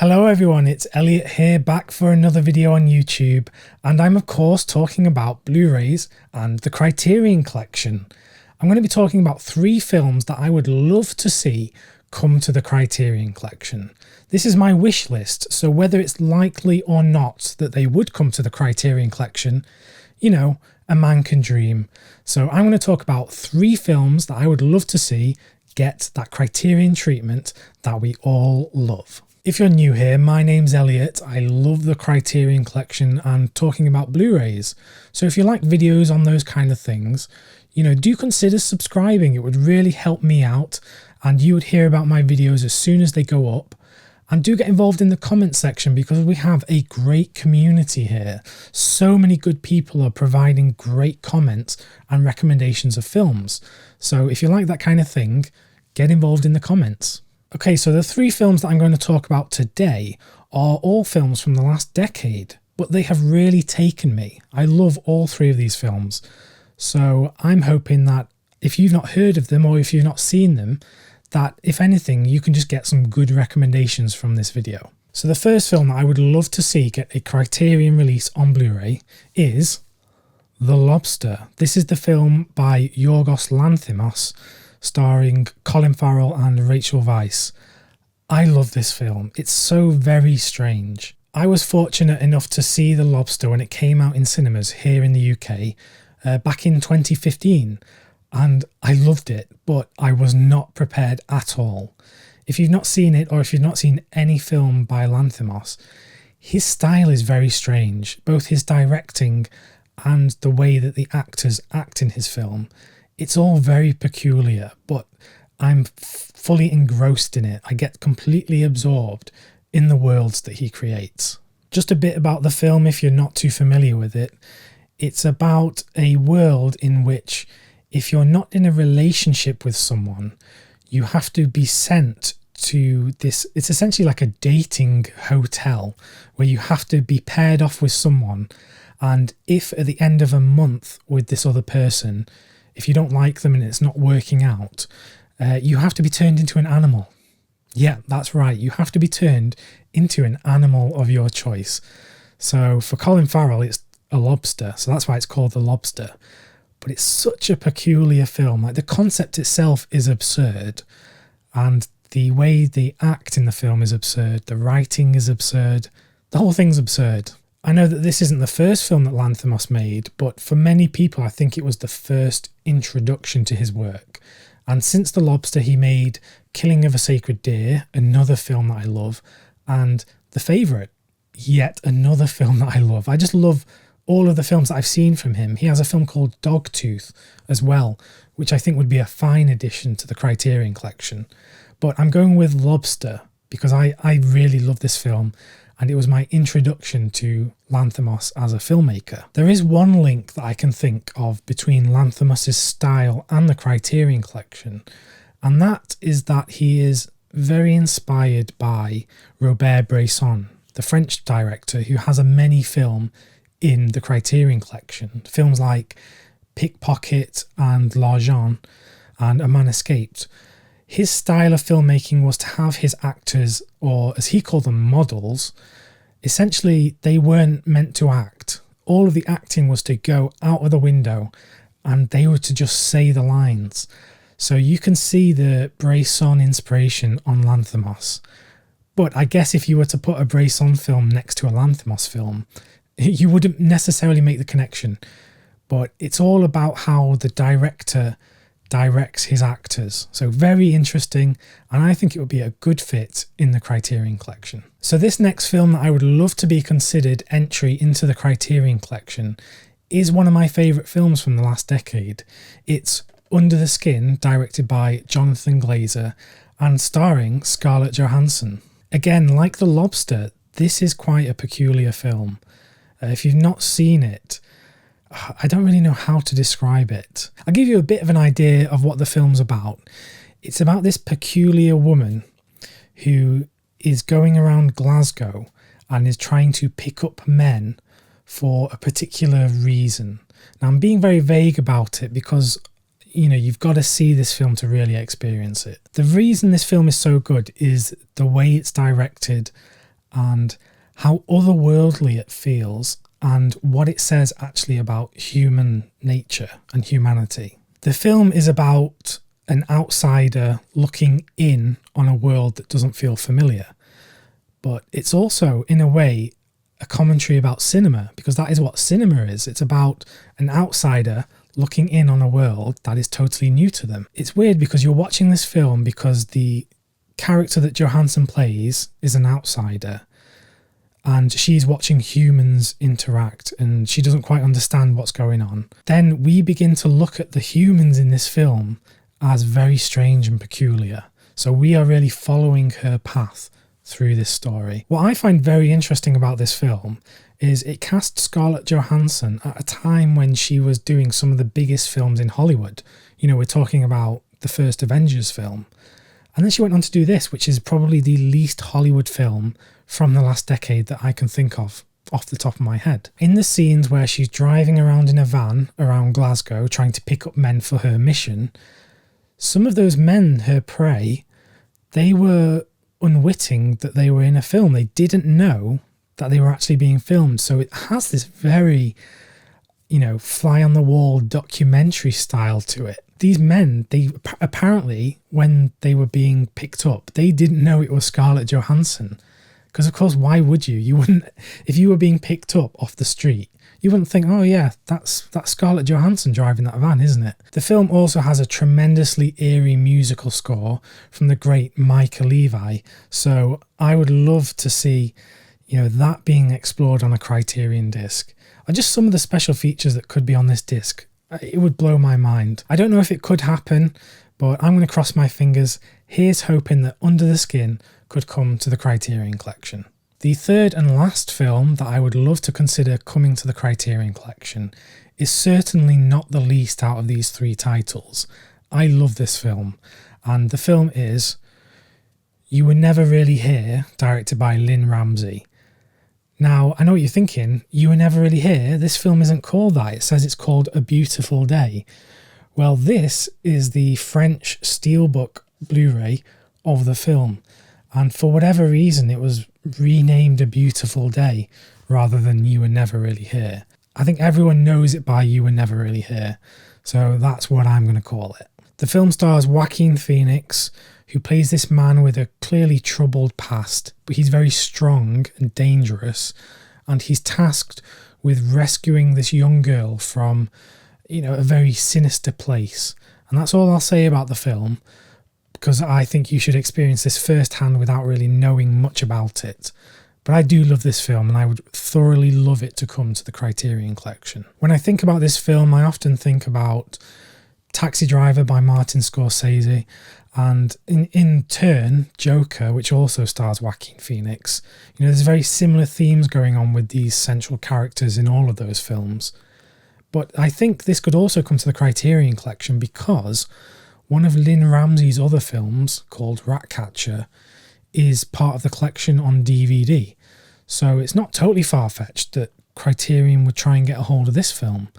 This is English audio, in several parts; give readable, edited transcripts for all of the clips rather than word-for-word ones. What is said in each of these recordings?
Hello everyone, it's Elliot here, back for another video on YouTube, and I'm of course talking about Blu-rays and the Criterion Collection. I'm going to be talking about 3 films that I would love to see come to the Criterion Collection. This is my wish list, so whether it's likely or not that they would come to the Criterion Collection, you know, a man can dream. So I'm going to talk about 3 films that I would love to see get that Criterion treatment that we all love. If you're new here, my name's Elliot. I love the Criterion Collection and talking about Blu-rays. So if you like videos on those kind of things, do consider subscribing. It would really help me out and you would hear about my videos as soon as they go up. And do get involved in the comment section because we have a great community here. So many good people are providing great comments and recommendations of films. So if you like that kind of thing, get involved in the comments. Okay, so the 3 films that I'm going to talk about today are all films from the last decade, but they have really taken me. I love all 3 of these films. So I'm hoping that if you've not heard of them or if you've not seen them, that if anything, you can just get some good recommendations from this video. So the first film that I would love to see get a Criterion release on Blu-ray is The Lobster. This is the film by Yorgos Lanthimos, starring Colin Farrell and Rachel Weisz. I love this film. It's so very strange. I was fortunate enough to see The Lobster when it came out in cinemas here in the UK back in 2015, and I loved it, but I was not prepared at all. If you've not seen it, or if you've not seen any film by Lanthimos, his style is very strange, both his directing and the way that the actors act in his film. It's all very peculiar, but I'm fully engrossed in it. I get completely absorbed in the worlds that he creates. Just a bit about the film if you're not too familiar with it. It's about a world in which if you're not in a relationship with someone, you have to be sent to this. It's essentially like a dating hotel where you have to be paired off with someone. And if at the end of a month with this other person, if you don't like them and it's not working out, you have to be turned into an animal. Yeah, that's right. You have to be turned into an animal of your choice. So for Colin Farrell, it's a lobster. So that's why it's called The Lobster. But it's such a peculiar film. Like, the concept itself is absurd. And the way they act in the film is absurd. The writing is absurd. The whole thing's absurd. I know that this isn't the first film that Lanthimos made, but for many people I think it was the first introduction to his work. And since The Lobster he made Killing of a Sacred Deer, another film that I love, and The Favourite, yet another film that I love. I just love all of the films that I've seen from him. He has a film called Dogtooth as well, which I think would be a fine addition to the Criterion Collection. But I'm going with Lobster because I really love this film. And it was my introduction to Lanthimos as a filmmaker. There is one link that I can think of between Lanthimos' style and the Criterion Collection, and that is that he is very inspired by Robert Bresson, the French director who has a many film in the Criterion Collection. Films like Pickpocket and L'Argent and A Man Escaped. His style of filmmaking was to have his actors, or as he called them, models. Essentially, they weren't meant to act. All of the acting was to go out of the window and they were to just say the lines. So you can see the Bresson inspiration on Lanthimos. But I guess if you were to put a Bresson film next to a Lanthimos film, you wouldn't necessarily make the connection. But it's all about how the director directs his actors. So very interesting, and I think it would be a good fit in the Criterion Collection. So this next film that I would love to be considered entry into the Criterion Collection is one of my favourite films from the last decade. It's Under the Skin, directed by Jonathan Glazer and starring Scarlett Johansson. Again, like The Lobster, this is quite a peculiar film. If you've not seen it, I don't really know how to describe it. I'll give you a bit of an idea of what the film's about. It's about this peculiar woman who is going around Glasgow and is trying to pick up men for a particular reason. Now, I'm being very vague about it because, you've got to see this film to really experience it. The reason this film is so good is the way it's directed and how otherworldly it feels and what it says actually about human nature and humanity. The film is about an outsider looking in on a world that doesn't feel familiar, but it's also, in a way, a commentary about cinema, because that is what cinema is. It's about an outsider looking in on a world that is totally new to them. It's weird because you're watching this film because the character that Johansson plays is an outsider, and she's watching humans interact and she doesn't quite understand what's going on. Then we begin to look at the humans in this film as very strange and peculiar. So we are really following her path through this story. What I find very interesting about this film is it cast Scarlett Johansson at a time when she was doing some of the biggest films in Hollywood. You know, we're talking about the first Avengers film. And then she went on to do this, which is probably the least Hollywood film from the last decade that I can think of off the top of my head. In the scenes where she's driving around in a van around Glasgow trying to pick up men for her mission, some of those men, her prey, they were unwitting that they were in a film. They didn't know that they were actually being filmed. So it has this very, fly on the wall documentary style to it. These men, they apparently, when they were being picked up, they didn't know it was Scarlett Johansson. Because of course, why would you? You wouldn't, if you were being picked up off the street, you wouldn't think, oh yeah, that's Scarlett Johansson driving that van, isn't it? The film also has a tremendously eerie musical score from the great Micah Levi. So I would love to see, that being explored on a Criterion disc. Or just some of the special features that could be on this disc. It would blow my mind. I don't know if it could happen, but I'm going to cross my fingers. Here's hoping that Under the Skin could come to the Criterion Collection. The third and last film that I would love to consider coming to the Criterion Collection is certainly not the least out of these three titles. I love this film, and the film is You Were Never Really Here, directed by Lynn Ramsey. Now, I know what you're thinking, You Were Never Really Here? This film isn't called that. It says it's called A Beautiful Day. Well, this is the French Steelbook Blu-ray of the film, and for whatever reason it was renamed A Beautiful Day rather than You Were Never Really Here. I think everyone knows it by You Were Never Really Here, so that's what I'm going to call it. The film stars Joaquin Phoenix, who plays this man with a clearly troubled past, but he's very strong and dangerous, and he's tasked with rescuing this young girl from, a very sinister place. And that's all I'll say about the film, because I think you should experience this firsthand without really knowing much about it. But I do love this film, and I would thoroughly love it to come to the Criterion Collection. When I think about this film, I often think about Taxi Driver by Martin Scorsese, and in turn, Joker, which also stars Joaquin Phoenix. There's very similar themes going on with these central characters in all of those films. But I think this could also come to the Criterion Collection because one of Lynn Ramsey's other films, called Ratcatcher, is part of the collection on DVD. So it's not totally far-fetched that Criterion would try and get a hold of this film,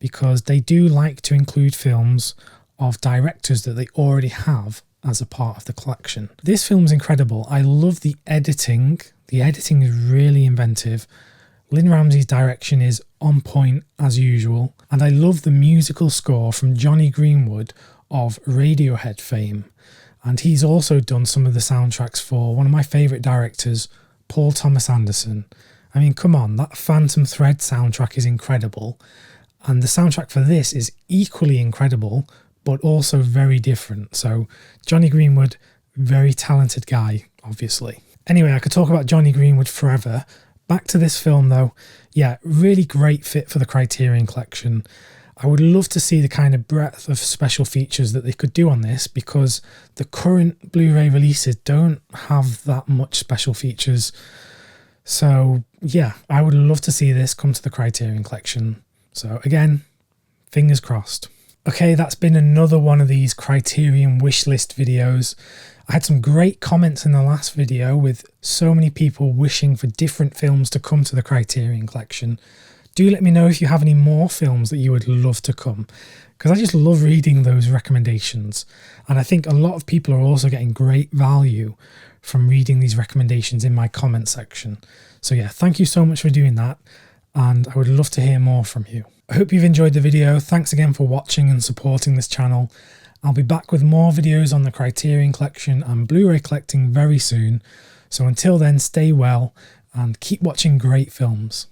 because they do like to include films of directors that they already have as a part of the collection. This film's incredible. I love the editing. The editing is really inventive. Lynn Ramsey's direction is on point as usual. And I love the musical score from Jonny Greenwood of Radiohead fame. And he's also done some of the soundtracks for one of my favourite directors, Paul Thomas Anderson. I mean, come on, that Phantom Thread soundtrack is incredible. And the soundtrack for this is equally incredible, but also very different. So Jonny Greenwood, very talented guy, obviously. Anyway, I could talk about Jonny Greenwood forever. Back to this film though. Yeah, really great fit for the Criterion Collection. I would love to see the kind of breadth of special features that they could do on this, because the current Blu-ray releases don't have that much special features. So yeah, I would love to see this come to the Criterion Collection. So again, fingers crossed. Okay, that's been another one of these Criterion wishlist videos. I had some great comments in the last video with so many people wishing for different films to come to the Criterion Collection. Do let me know if you have any more films that you would love to come, because I just love reading those recommendations. And I think a lot of people are also getting great value from reading these recommendations in my comment section. So yeah, thank you so much for doing that. And I would love to hear more from you. I hope you've enjoyed the video. Thanks again for watching and supporting this channel. I'll be back with more videos on the Criterion Collection and Blu-ray collecting very soon. So until then, stay well and keep watching great films.